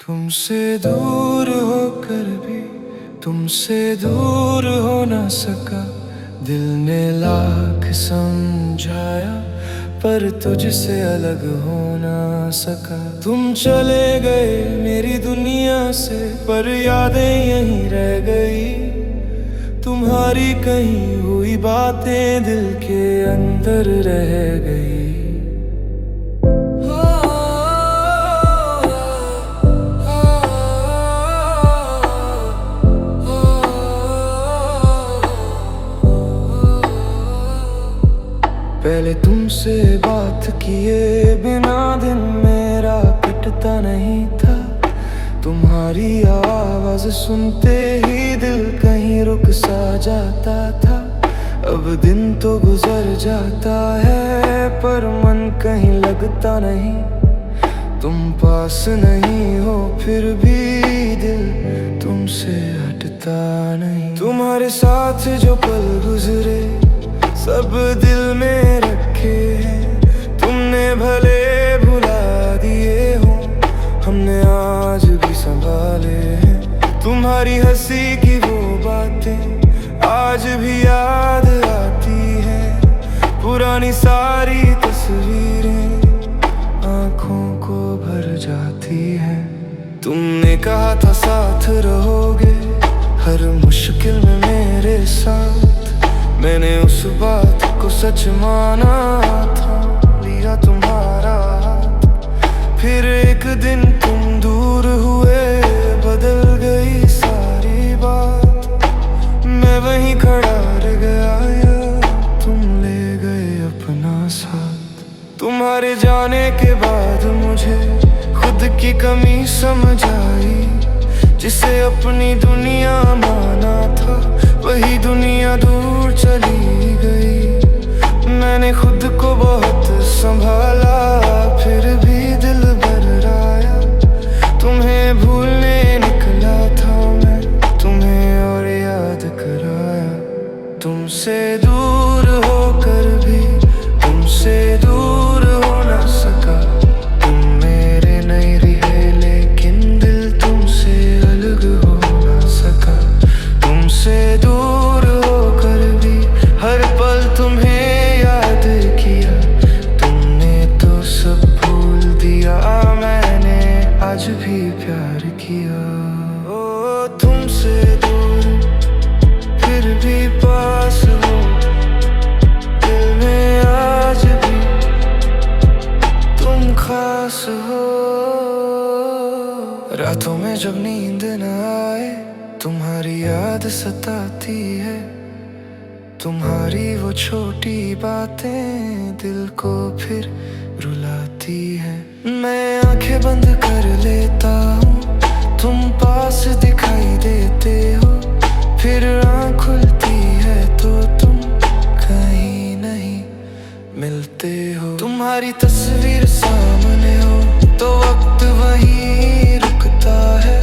तुमसे दूर होकर भी तुमसे दूर हो ना सका। दिल ने लाख समझाया पर तुझसे अलग हो ना सका। तुम चले गए मेरी दुनिया से पर यादें यहीं रह गई। तुम्हारी कही हुई बातें दिल के अंदर रह गई। पहले तुमसे बात किए बिना दिन मेरा कटता नहीं था। तुम्हारी आवाज सुनते ही दिल कहीं रुक सा जाता था। अब दिन तो गुजर जाता है पर मन कहीं लगता नहीं। तुम पास नहीं हो फिर भी दिल तुमसे हटता नहीं। तुम्हारे साथ जो पल गुजरे सब दिल में रखे हैं। तुमने भले भुला दिए हो हमने आज भी संभाले हैं। तुम्हारी हंसी की वो बातें आज भी याद आती हैं। पुरानी सारी तस्वीरें आँखों को भर जाती हैं। तुमने कहा था साथ रहोगे हर मुश्किल में मेरे साथ। मैंने उस बात को सच माना था, लिया तुम्हारा हाथ। फिर एक दिन तुम दूर हुए बदल गई सारी बात। मैं वहीं खड़ा रह गया या तुम ले गए अपना साथ। तुम्हारे जाने के बाद मुझे खुद की कमी समझ आई। जिसे अपनी दुनिया माना था वही दुनिया दूर चली गई। मैंने खुद को बहुत संभाला फिर भी दिल भर आया। तुम्हें भूलने निकला था मैं तुम्हें और याद कराया। तुमसे दूर होकर भी तुमसे दूर हो ना सका। तुम मेरे नहीं रहे लेकिन दिल तुमसे अलग हो ना सका। तुमसे दूर होकर भी हर पल तुम्हें याद किया। तुमने तो सब भूल दिया मैंने आज भी प्यार किया। ओ तुमसे दूर फिर भी पास हो दिल में आज भी तुम खास हो। रातों में जब नींद न आए तुम्हारी याद सताती है। तुम्हारी वो छोटी बातें दिल को फिर रुलाती है। मैं आंखें बंद कर लेता हूँ तुम पास दिखाई देते हो। फिर आँख खुलती है तो तुम कहीं नहीं मिलते हो। तुम्हारी तस्वीर सामने हो तो वक्त वहीं रुकता है।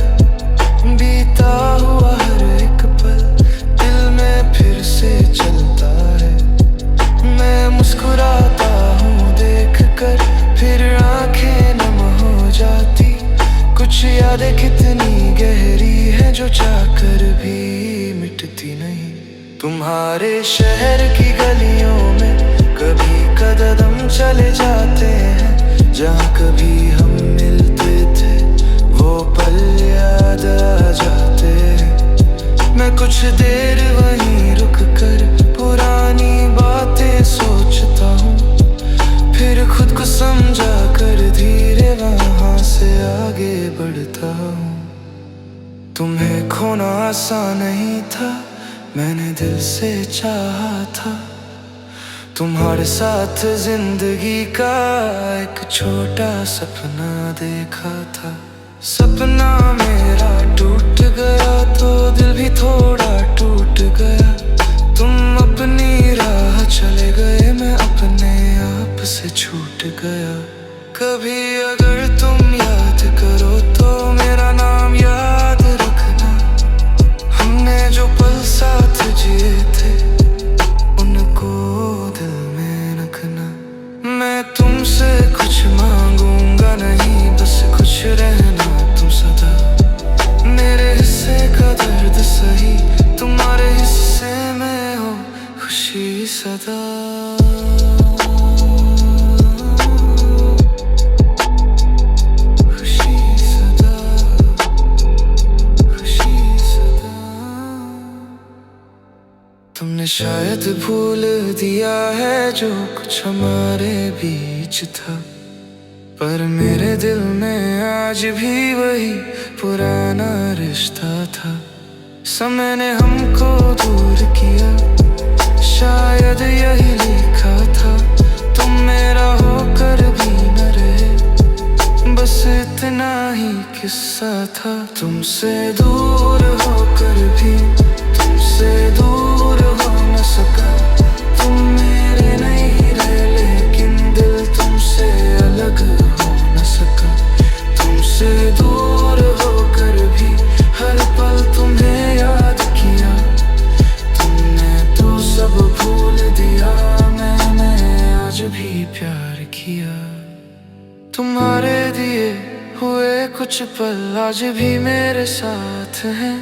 बीता हुआ हर एक पल दिल में फिर से चलता है। मैं मुस्कुराता हूँ देख कर फिर आंखें नम हो जाती। कुछ यादें कितनी गहरी है जो चाहकर भी मिटती नहीं। तुम्हारे शहर की गलियों में कभी कदम चले जाते हैं। जहाँ कभी हम मिलते थे वो पल याद आ जाते हैं। मैं कुछ देर वहीं रुक कर पुरानी बातें सोचता हूँ। फिर खुद को समझा कर धीरे वहाँ से आगे बढ़ता हूँ। तुम्हें खोना आसान नहीं था मैंने दिल से चाहा था। तुम्हारे साथ जिंदगी का एक छोटा सपना देखा था। सपना मेरा टूट गया तो दिल भी थोड़ा टूट गया। तुम अपनी राह चले गए मैं अपने आप से छूट गया। कभी अगर तुम याद करो तो मेरा नाम याद रखना। हमने जो पल साथ जिए थे उनको दिल में रखना। मैं तुमसे कुछ मांगूंगा नहीं बस खुश रहना तुम सदा। शायद भूल दिया है जो कुछ हमारे बीच था, पर मेरे दिल में आज भी वही पुराना रिश्ता था। समय ने हमको दूर किया, शायद यही लिखा था, तुम मेरा होकर भी न रहे, बस इतना ही किस्सा था। तुमसे दूर होकर भी तुमसे दूर हो न सका, तुम मेरे नहीं रहे लेकिन दिल तुमसे अलग हो न सका। तुमसे दूर होकर भी हर पल तुम्हें याद किया, तुमने तो सब भूल दिया, मैंने आज भी प्यार किया। तुम्हारे दिए हुए कुछ पल आज भी मेरे साथ हैं,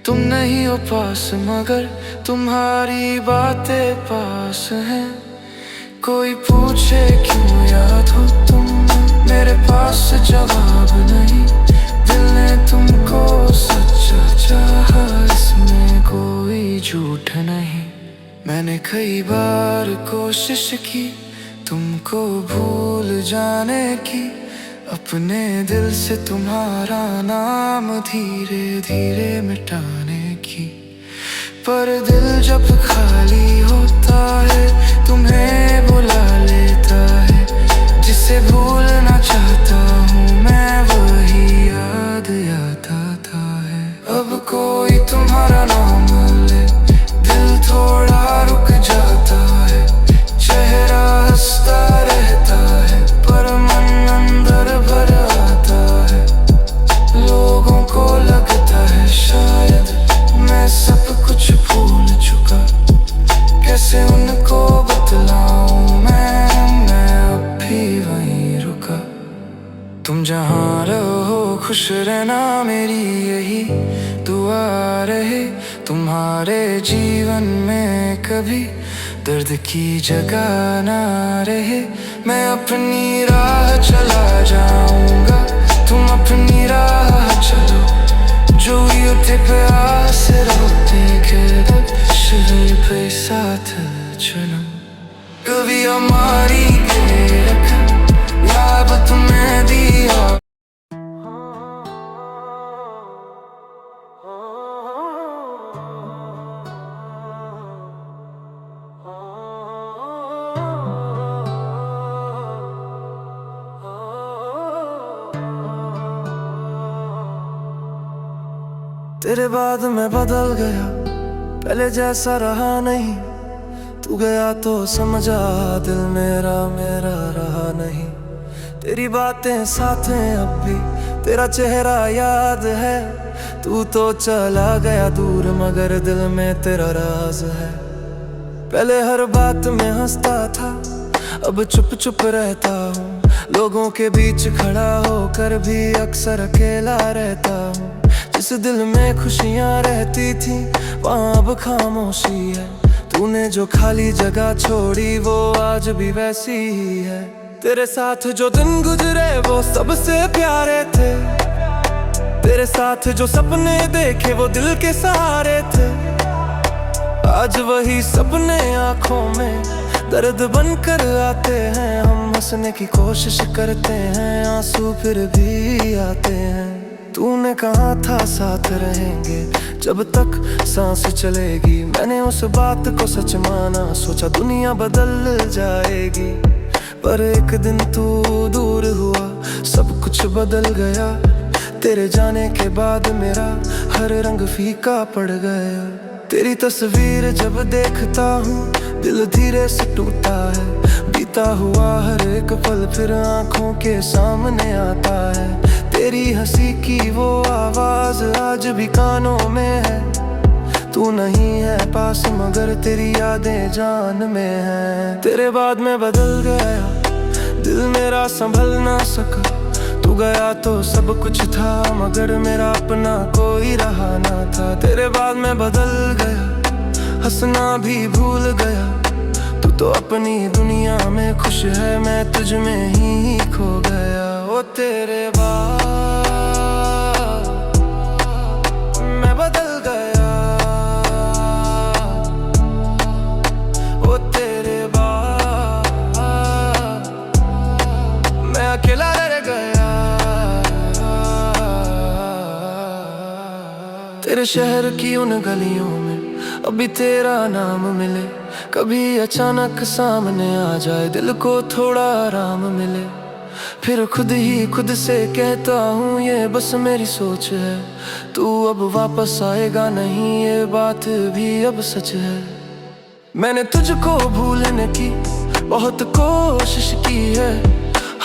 तुम नहीं हो पास मगर तुम्हारी बातें पास हैं। कोई पूछे क्यों याद हो तुम, मेरे पास जवाब नहीं, दिल ने तुमको सच्चा चाहा, इसमें कोई झूठ नहीं। मैंने कई बार कोशिश की तुमको भूल जाने की, अपने दिल से तुम्हारा नाम धीरे धीरे मिटाने की, पर दिल जब खाली होता है तुम्हें बुला लेता है। जिसे भूलना चाहता हूँ मैं वही याद आता है। अब कोई तुम्हारा नाम ले दिल थोड़ा रुक जाता है, चेहरा हंसता रहता है पर मन अंदर भर आता है। लोगों को लगता है शायद मैं सब कुछ भूल चुका, कैसे उनको बतलाऊं मैं अब भी वहीं रुका। तुम जहाँ रहो खुश रहना मेरी यही दुआ रहे, तुम्हारे जीवन में कभी दर्द की जगह ना रहे। मैं अपनी राह चला जाऊंगा, तुम अपनी राह चलो, जो युद्ध पे आस रोते शरीर पे साथ चलो। कभी हमारी के रखा याद तुम्हें दिया, तेरे बाद मैं बदल गया, पहले जैसा रहा नहीं। तू गया तो समझा दिल मेरा रहा नहीं। तेरी बातें साथ हैं अब भी, तेरा चेहरा याद है। तू तो चला गया दूर मगर दिल में तेरा राज है। पहले हर बात में हंसता था, अब चुप चुप रहता हूँ। लोगों के बीच खड़ा होकर भी अक्सर अकेला रहता हूँ। जिस दिल में खुशियाँ रहती थी वहाँ अब खामोशी है। तूने जो खाली जगह छोड़ी वो आज भी वैसी ही है। तेरे साथ जो दिन गुजरे वो सबसे प्यारे थे, तेरे साथ जो सपने देखे वो दिल के सहारे थे। आज वही सपने आँखों में दर्द बनकर आते हैं। हम हंसने की कोशिश करते हैं, आंसू फिर भी आते हैं। तूने कहा था साथ रहेंगे जब तक सांस चलेगी। मैंने उस बात को सच माना, सोचा दुनिया बदल जाएगी। पर एक दिन तू दूर हुआ, सब कुछ बदल गया। तेरे जाने के बाद मेरा हर रंग फीका पड़ गया। तेरी तस्वीर जब देखता हूँ दिल धीरे से टूटा है। बीता हुआ हर एक पल फिर आँखों के सामने आता है। तेरी हंसी की वो आवाज आज भी कानों में है। तू नहीं है पास मगर तेरी यादें जान में है। तेरे बाद मैं बदल गया, दिल मेरा संभल ना सका। तू गया तो सब कुछ था मगर मेरा अपना कोई रहा ना था। तेरे बाद मैं बदल गया, हंसना भी भूल गया। तू तो अपनी दुनिया में खुश है, मैं तुझ में ही खो गया। ओ तेरे बाद मैं बदल गया, तेरे शहर की उन गलियों में अभी तेरा नाम मिले, कभी अचानक सामने आ जाए दिल को थोड़ा आराम मिले। फिर खुद ही खुद से कहता हूँ ये बस मेरी सोच है, तू अब वापस आएगा नहीं ये बात भी अब सच है। मैंने तुझको भूलने की बहुत कोशिश की है,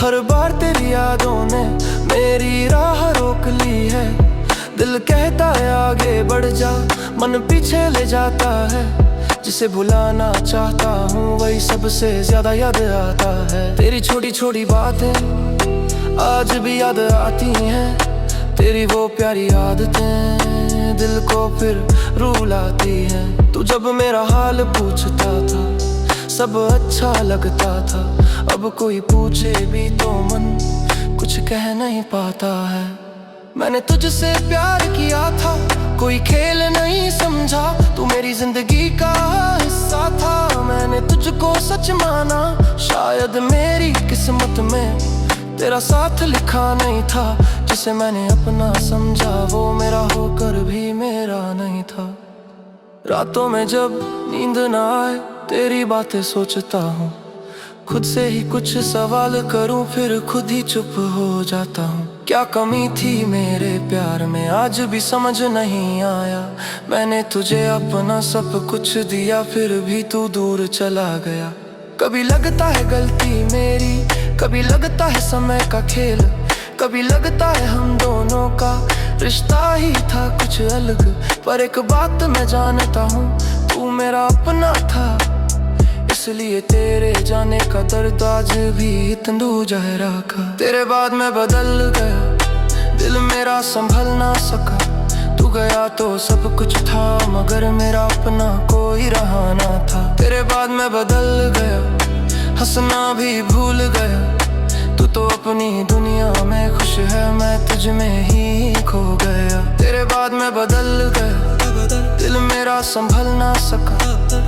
हर बार तेरी यादों ने मेरी राह रोक ली है। दिल कहता है आगे बढ़ जा, मन पीछे ले जाता है। जिसे भुलाना चाहता हूँ वही सबसे ज्यादा याद आता है। तेरी छोटी छोटी बातें आज भी याद आती हैं, तेरी वो प्यारी आदतें दिल को फिर रुलाती हैं। तू जब मेरा हाल पूछता था सब अच्छा लगता था, अब कोई पूछे भी तो मन कुछ कह नहीं पाता है। मैंने तुझसे प्यार किया था, कोई खेल नहीं समझा, तू मेरी जिंदगी का हिस्सा था। मैंने तुझको सच माना, शायद मेरी किस्मत में तेरा साथ लिखा नहीं था। जिसे मैंने अपना समझा वो मेरा होकर भी मेरा नहीं था। रातों में जब नींद ना आए तेरी बातें सोचता हूँ, खुद से ही कुछ सवाल करूं फिर खुद ही चुप हो जाता हूँ। क्या कमी थी मेरे प्यार में आज भी समझ नहीं आया। मैंने तुझे अपना सब कुछ दिया फिर भी तू दूर चला गया। कभी लगता है गलती मेरी, कभी लगता है समय का खेल, कभी लगता है हम दोनों का रिश्ता ही था कुछ अलग। पर एक बात मैं जानता हूँ, तू मेरा अपना था, इसलिए तेरे जाने का दर्द आज भी इतना गहरा था। तेरे बाद मैं बदल गया, दिल मेरा संभल ना सका। तू गया तो सब कुछ था मगर मेरा अपना कोई रहा ना था। तेरे बाद मैं बदल गया, हंसना भी भूल गया। तू तो अपनी दुनिया में खुश है, मैं तुझ में ही खो गया। तेरे बाद मैं बदल गया, दिल मेरा संभल ना सका।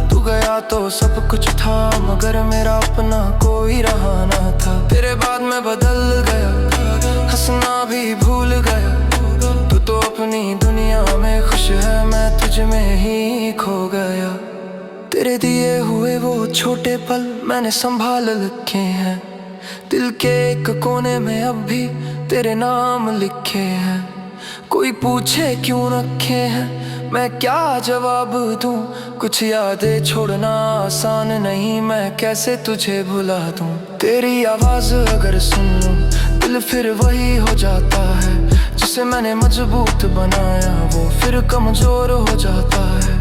तू गया तो सब कुछ था मगर मेरा अपना कोई रहा ना था। तेरे बाद मैं बदल गया, हंसना भी भूल गया। तू तो अपनी दुनिया में खुश है, मैं तुझ में ही खो गया। तेरे दिए हुए वो छोटे पल मैंने संभाल रखे हैं, दिल के एक कोने में अब भी तेरे नाम लिखे हैं। कोई पूछे क्यों रखे हैं मैं क्या जवाब दूं, कुछ यादें छोड़ना आसान नहीं, मैं कैसे तुझे भुला दूं। तेरी आवाज अगर सुन लूं दिल फिर वही हो जाता है, जिसे मैंने मजबूत बनाया वो फिर कमजोर हो जाता है।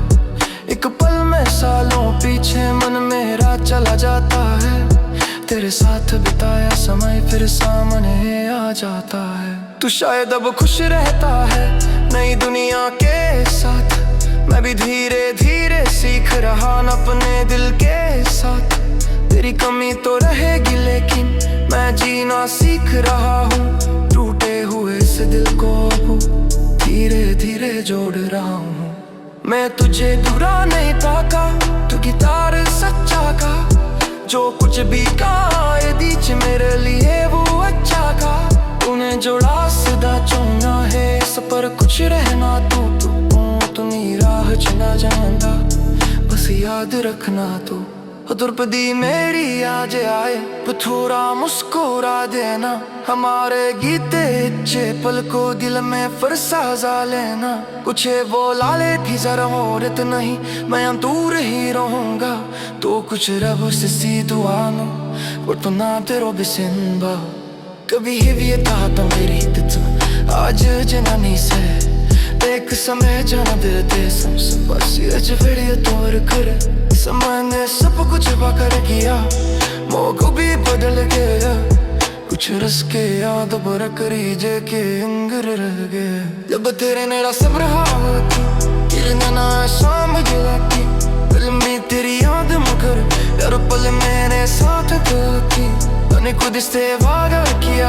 एक पल में सालों पीछे मन मेरा चला जाता है, तेरे साथ बिताया समय फिर सामने आ जाता है। तू शायद अब खुश रहता है नई दुनिया के साथ, मैं भी धीरे धीरे सीख रहा न अपने दिल के साथ। तेरी कमी तो रहेगी लेकिन मैं जीना सीख रहा हूँ, टूटे हुए इस दिल को धीरे धीरे जोड़ रहा हूँ। मैं तुझे बुरा नहीं ताका, तू गिटार सच्चा का, जो कुछ भी कहा ये बीच मेरे लिए वो अच्छा का। तूने जोड़ा सदा चुना है इस पर कुछ रहना, तू राह चला जाना बस याद रखना। तू द्रौपदी मेरी आज आए तो थोड़ा मुस्कुरा देना, हमारे गीते अच्छे पल को दिल में फरसा जा लेना। कुछ बोला ले थी जरा औरत नहीं मैं दूर ही रहूंगा, तो कुछ रब से सी दुआ नो और तो ना तेरो बिसिनबा। कभी ही था तो मेरी तिथ आज जनानी से एक समय जाना देते बस आज वीडियो तोड़ कर समय ने सब कुछ बाकर किया, मौको भी बदल गया। कुछ रस के याद बरक रीजे के अंगर रह गए। जब तेरे नेड़ा सब रहा होती किरना ना शाम गिलाती, दिल में तेरी याद मगर यार पल मेरे साथ थी। मैंने खुद से वादा किया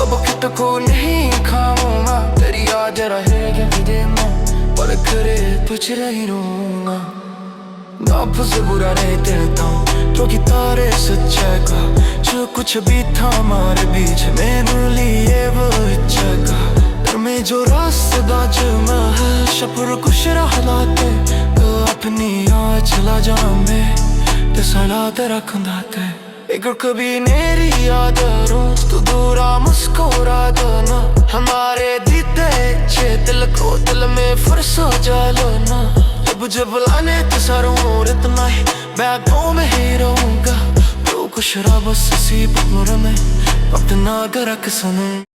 अब कित को नहीं खाऊंगा, तेरी याद रहेगी दिल में पर करे तुझ रही रहूंगा। आप से बुरा नहीं देता हूँ क्योंकि तारे सच्चा का, जो कुछ भी था हमारे बीच मेरे लिए वो इच्छा का। में जो रास्ता जमा है शपुर कुछ रहलाते तो अपनी आ चला जामे ते सलाद रखंदा ते एक कभी नेरी याद रोज तू दूरा मुस्कुरा दो ना हमारे दीदे चे दिल को दिल में फरसो जालो ना जब बुलाने तो सारों इतना ही बैगों में ही रहूंगा तो कुछ बस सी में वक्त ना कर सनम।